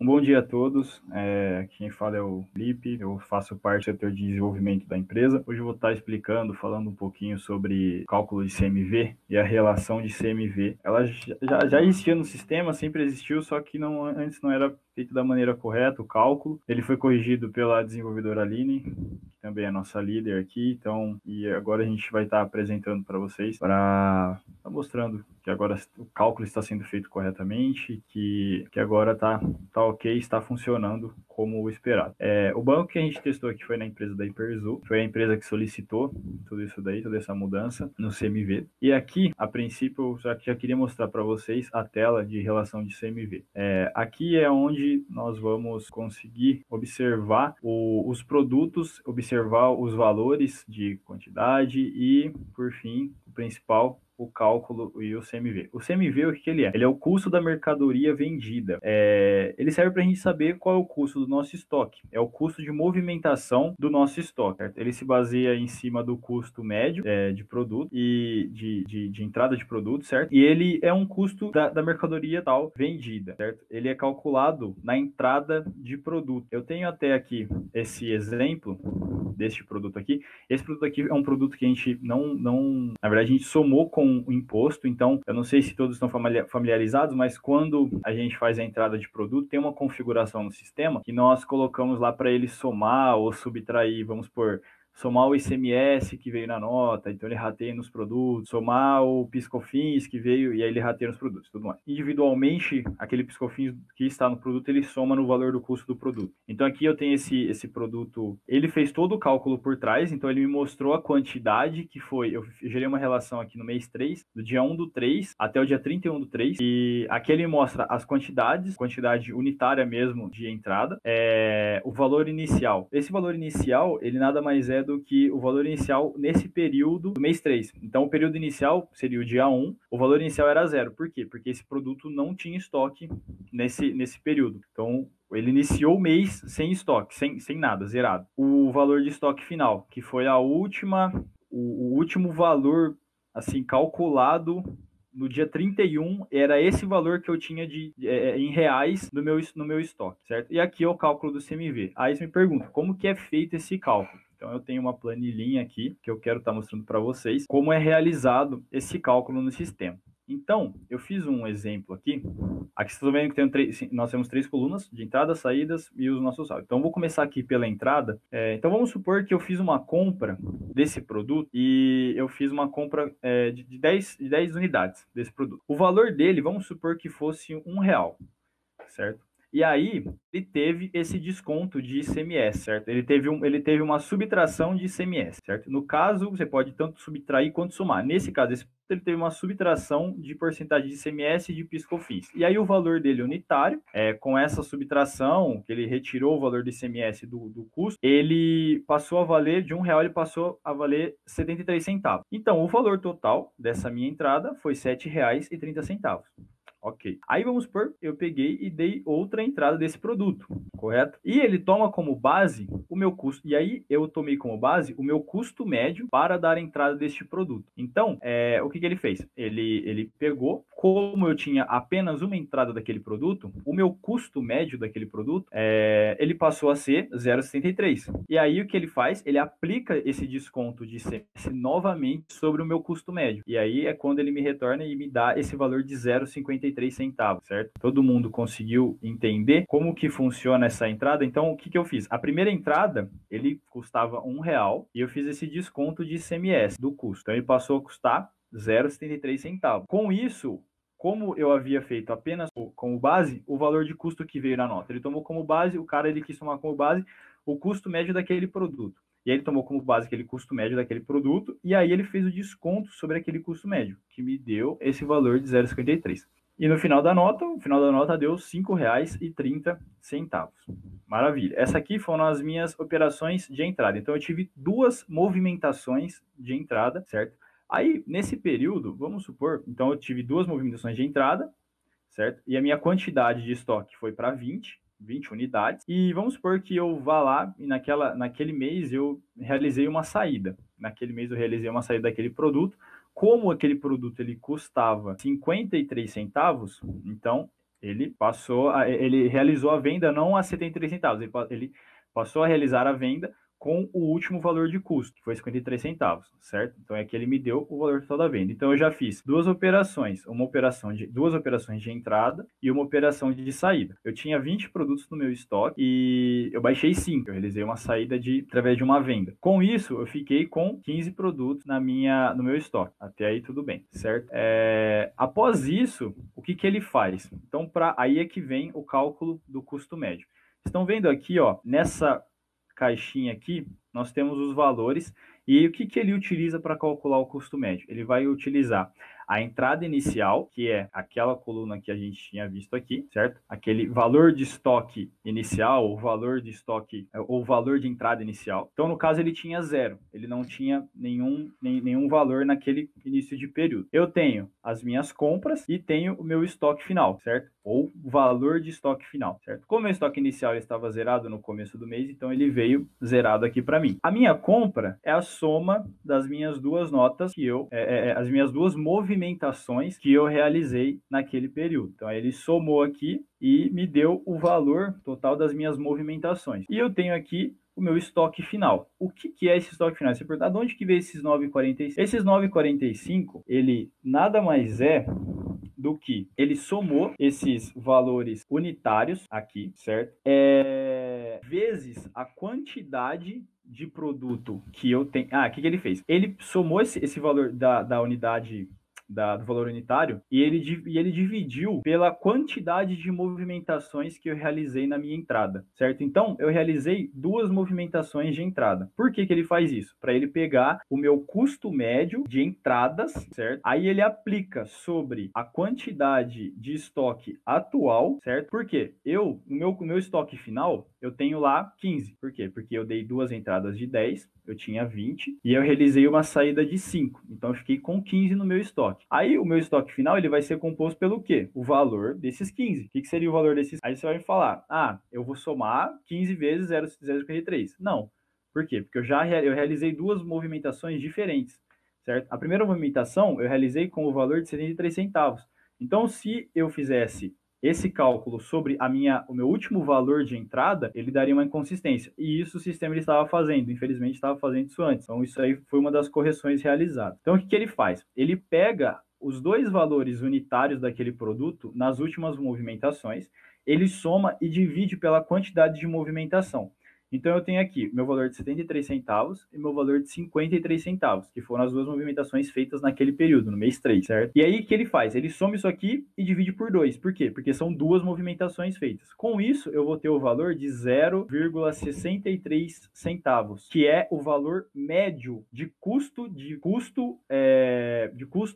Um bom dia a todos. Quem fala é o Felipe, eu faço parte do setor de desenvolvimento da empresa. Hoje eu vou estar explicando, falando um pouquinho sobre cálculo de CMV e a relação de CMV. Ela já existia no sistema, sempre existiu, só que antes não era feito da maneira correta o cálculo. Ele foi corrigido pela desenvolvedora Aline, que também é nossa líder aqui. E agora a gente vai estar apresentando para vocês, para estar mostrando que agora o cálculo está sendo feito corretamente, que agora está ok, está funcionando como esperado. O banco que a gente testou aqui foi na empresa da Hiperzu, foi a empresa que solicitou tudo isso daí, toda essa mudança no CMV. E aqui, a princípio, eu já queria mostrar para vocês a tela de relação de CMV. Aqui é onde nós vamos conseguir observar os produtos, observar os valores de quantidade e, por fim, o principal, o cálculo e o CMV. O CMV, o que ele é? Ele é o custo da mercadoria vendida. Ele serve para a gente saber qual é o custo do nosso estoque. É o custo de movimentação do nosso estoque. Certo? Ele se baseia em cima do custo médio de produto e de entrada de produto, certo? E ele é um custo da mercadoria tal vendida, certo? Ele é calculado na entrada de produto. Eu tenho até aqui esse exemplo deste produto aqui. Esse produto aqui é um produto que a gente na verdade, a gente somou com o imposto, então, eu não sei se todos estão familiarizados, mas quando a gente faz a entrada de produto, tem uma configuração no sistema que nós colocamos lá para ele somar ou subtrair, vamos por somar o ICMS que veio na nota, então ele rateia nos produtos, somar o PiscoFins que veio e aí ele rateia nos produtos, tudo mais. Individualmente, aquele PiscoFins que está no produto, ele soma no valor do custo do produto. Então aqui eu tenho esse produto, ele fez todo o cálculo por trás, então ele me mostrou a quantidade que foi, eu gerei uma relação aqui no mês 3, do dia 1/3 até o dia 31/3, e aqui ele mostra as quantidades, quantidade unitária mesmo de entrada, o valor inicial. Esse valor inicial, ele nada mais é do que o valor inicial nesse período do mês 3. Então, o período inicial seria o dia 1, o valor inicial era 0. Por quê? Porque esse produto não tinha estoque nesse período. Então, ele iniciou o mês sem estoque, sem nada, zerado. O valor de estoque final, que foi o último valor assim calculado no dia 31, era esse valor que eu tinha em reais no meu estoque, certo? E aqui é o cálculo do CMV. Aí você me pergunta, como que é feito esse cálculo? Então, eu tenho uma planilhinha aqui que eu quero estar mostrando para vocês como é realizado esse cálculo no sistema. Então, eu fiz um exemplo aqui. Aqui vocês estão vendo que nós temos 3 colunas de entradas, saídas e os nossos saldos. Então, vou começar aqui pela entrada. Então, vamos supor que eu fiz uma compra desse produto e eu fiz uma compra de 10 unidades desse produto. O valor dele, vamos supor que fosse R$ 1, certo? E aí, ele teve esse desconto de ICMS, certo? Ele teve uma subtração de ICMS, certo? No caso, você pode tanto subtrair quanto somar. Nesse caso, ele teve uma subtração de porcentagem de ICMS e de PiscoFins. E aí, o valor dele unitário, com essa subtração, que ele retirou o valor do ICMS do custo, ele passou a valer, de R$ 1, ele passou a valer 73 centavos. Então, o valor total dessa minha entrada foi R$ 7,30. Ok. Aí vamos supor, eu peguei e dei outra entrada desse produto, correto? E ele toma como base o meu custo. E aí eu tomei como base o meu custo médio para dar entrada deste produto. Então, o que ele fez? Ele pegou, como eu tinha apenas uma entrada daquele produto, o meu custo médio daquele produto, ele passou a ser 0,73. E aí o que ele faz? Ele aplica esse desconto de ICMS novamente sobre o meu custo médio. E aí é quando ele me retorna e me dá esse valor de 0,53 centavos, certo? Todo mundo conseguiu entender como que funciona essa entrada? Então, o que eu fiz? A primeira entrada, ele custava R$ 1 e eu fiz esse desconto de ICMS do custo. Então, ele passou a custar 0,73 centavos. Com isso, como eu havia feito apenas como base, o valor de custo que veio na nota. Ele tomou como base, ele quis tomar como base o custo médio daquele produto. E aí ele tomou como base aquele custo médio daquele produto, e aí ele fez o desconto sobre aquele custo médio, que me deu esse valor de 0,53. E no final da nota, deu R$ 5,30. Maravilha. Essa aqui foram as minhas operações de entrada. Então, eu tive 2 movimentações de entrada, certo? Aí, nesse período, vamos supor, então eu tive 2 movimentações de entrada, certo? E a minha quantidade de estoque foi para 20 unidades. E vamos supor que eu vá lá e naquele mês eu realizei uma saída. Naquele mês eu realizei uma saída daquele produto. Como aquele produto ele custava 53 centavos, então Ele realizou a venda não a 73 centavos, ele passou a realizar a venda com o último valor de custo, que foi 53 centavos, certo? Então é que ele me deu o valor total da venda. Então eu já fiz duas operações de entrada e uma operação de saída. Eu tinha 20 produtos no meu estoque e eu baixei 5. Eu realizei uma saída através de uma venda. Com isso, eu fiquei com 15 produtos no meu estoque. Até aí tudo bem, certo? Após isso, o que ele faz? Então, aí é que vem o cálculo do custo médio. Estão vendo aqui, ó, nessa caixinha aqui, nós temos os valores e o que ele utiliza para calcular o custo médio? Ele vai utilizar a entrada inicial, que é aquela coluna que a gente tinha visto aqui, certo? Aquele valor de estoque inicial, ou valor de estoque, ou valor de entrada inicial. Então, no caso, ele tinha 0. Ele não tinha nenhum valor naquele início de período. Eu tenho as minhas compras e tenho o meu estoque final, certo? Ou valor de estoque final, certo? Como o meu estoque inicial estava zerado no começo do mês, então ele veio zerado aqui para mim. A minha compra é a soma das minhas duas notas as minhas duas movimentações que eu realizei naquele período. Então ele somou aqui e me deu o valor total das minhas movimentações. E eu tenho aqui o meu estoque final. O que é esse estoque final? Você pergunta, de onde que veio esses 9,45? Esses 9,45, ele nada mais é do que ele somou esses valores unitários aqui, certo? Vezes a quantidade de produto que eu tenho. O que ele fez? Ele somou esse valor da unidade do valor unitário e ele dividiu pela quantidade de movimentações que eu realizei na minha entrada, certo? Então, eu realizei duas movimentações de entrada. Por que ele faz isso? Para ele pegar o meu custo médio de entradas, certo? Aí ele aplica sobre a quantidade de estoque atual, certo? Por quê? No meu estoque final, eu tenho lá 15. Por quê? Porque eu dei duas entradas de 10, eu tinha 20 e eu realizei uma saída de 5. Então eu fiquei com 15 no meu estoque. Aí o meu estoque final ele vai ser composto pelo quê? O valor desses 15. O que seria o valor desses? Aí você vai me falar, eu vou somar 15 vezes 0,53. Não. Por quê? Porque eu realizei duas movimentações diferentes, certo? A primeira movimentação eu realizei com o valor de 73 centavos. Então, se eu fizesse esse cálculo sobre o meu último valor de entrada, ele daria uma inconsistência. E isso o sistema ele estava fazendo. Infelizmente, estava fazendo isso antes. Então, isso aí foi uma das correções realizadas. Então, o que ele faz? Ele pega os dois valores unitários daquele produto nas últimas movimentações, ele soma e divide pela quantidade de movimentação. Então, eu tenho aqui meu valor de 73 centavos e meu valor de 53 centavos, que foram as duas movimentações feitas naquele período, no mês 3, certo? E aí, o que ele faz? Ele soma isso aqui e divide por 2. Por quê? Porque são duas movimentações feitas. Com isso, eu vou ter o valor de 0,63 centavos, que é o valor médio de custo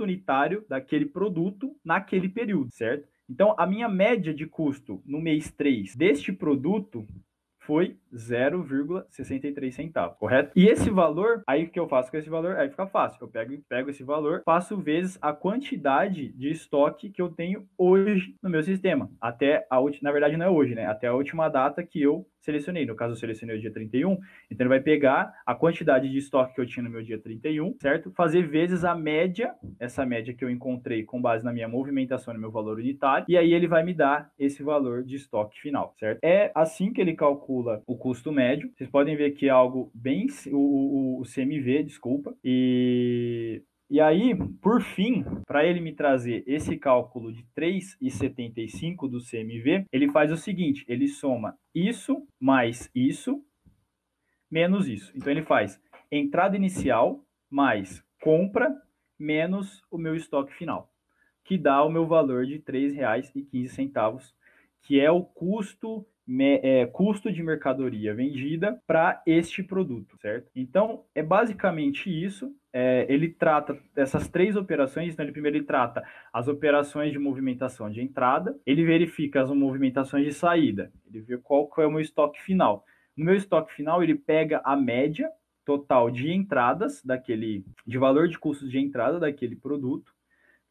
unitário daquele produto naquele período, certo? Então, a minha média de custo no mês 3 deste produto foi 0,63 centavos, correto? E esse valor, aí o que eu faço com esse valor? Aí fica fácil. Eu pego esse valor, faço vezes a quantidade de estoque que eu tenho hoje no meu sistema. Na verdade não é hoje, né? Até a última data que eu selecionei. No caso, eu selecionei o dia 31, então ele vai pegar a quantidade de estoque que eu tinha no meu dia 31, certo? Fazer vezes a média, essa média que eu encontrei com base na minha movimentação, no meu valor unitário, e aí ele vai me dar esse valor de estoque final, certo? É assim que ele calcula o custo médio. Vocês podem ver que é algo bem... o CMV, desculpa. E aí, por fim, para ele me trazer esse cálculo de 3,75 do CMV, ele faz o seguinte, ele soma isso mais isso menos isso. Então ele faz entrada inicial mais compra menos o meu estoque final, que dá o meu valor de R$ 3,15, que é o custo de mercadoria vendida para este produto, certo? Então, é basicamente isso. Ele trata dessas três operações. Então, ele trata as operações de movimentação de entrada, ele verifica as movimentações de saída, ele vê qual é o meu estoque final. No meu estoque final, ele pega a média total de entradas de valor de custos de entrada daquele produto,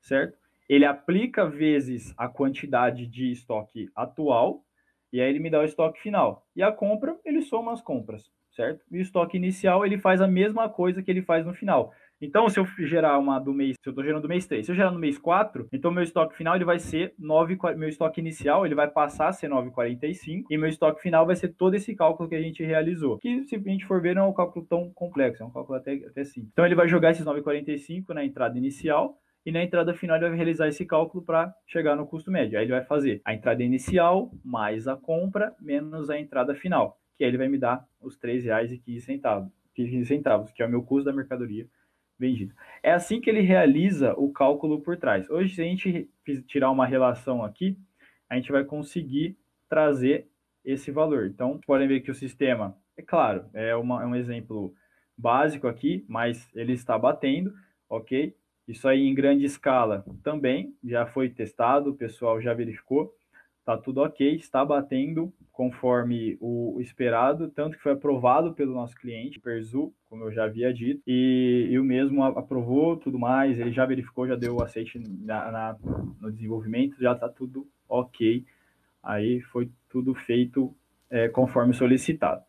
certo? Ele aplica vezes a quantidade de estoque atual, e aí ele me dá o estoque final. E a compra, ele soma as compras, certo? E o estoque inicial, ele faz a mesma coisa que ele faz no final. Então, se eu gerar uma do mês, se eu estou gerando do mês 3, se eu gerar no mês 4, então meu estoque final ele vai ser 9, meu estoque inicial ele vai passar a ser 9,45 e meu estoque final vai ser todo esse cálculo que a gente realizou. Que se a gente for ver não é um cálculo tão complexo, é um cálculo até simples. Então ele vai jogar esses 9,45 na entrada inicial e na entrada final ele vai realizar esse cálculo para chegar no custo médio. Aí ele vai fazer a entrada inicial mais a compra menos a entrada final, que aí ele vai me dar os R$3,15, que é o meu custo da mercadoria vendida. É assim que ele realiza o cálculo por trás. Hoje, se a gente tirar uma relação aqui, a gente vai conseguir trazer esse valor. Então, podem ver que o sistema, é claro, é um exemplo básico aqui, mas ele está batendo, ok? Isso aí em grande escala também já foi testado, o pessoal já verificou, está tudo ok, está batendo conforme o esperado, tanto que foi aprovado pelo nosso cliente, Perzu, como eu já havia dito, e o mesmo aprovou tudo mais, ele já verificou, já deu o aceite no desenvolvimento, já está tudo ok, aí foi tudo feito conforme solicitado.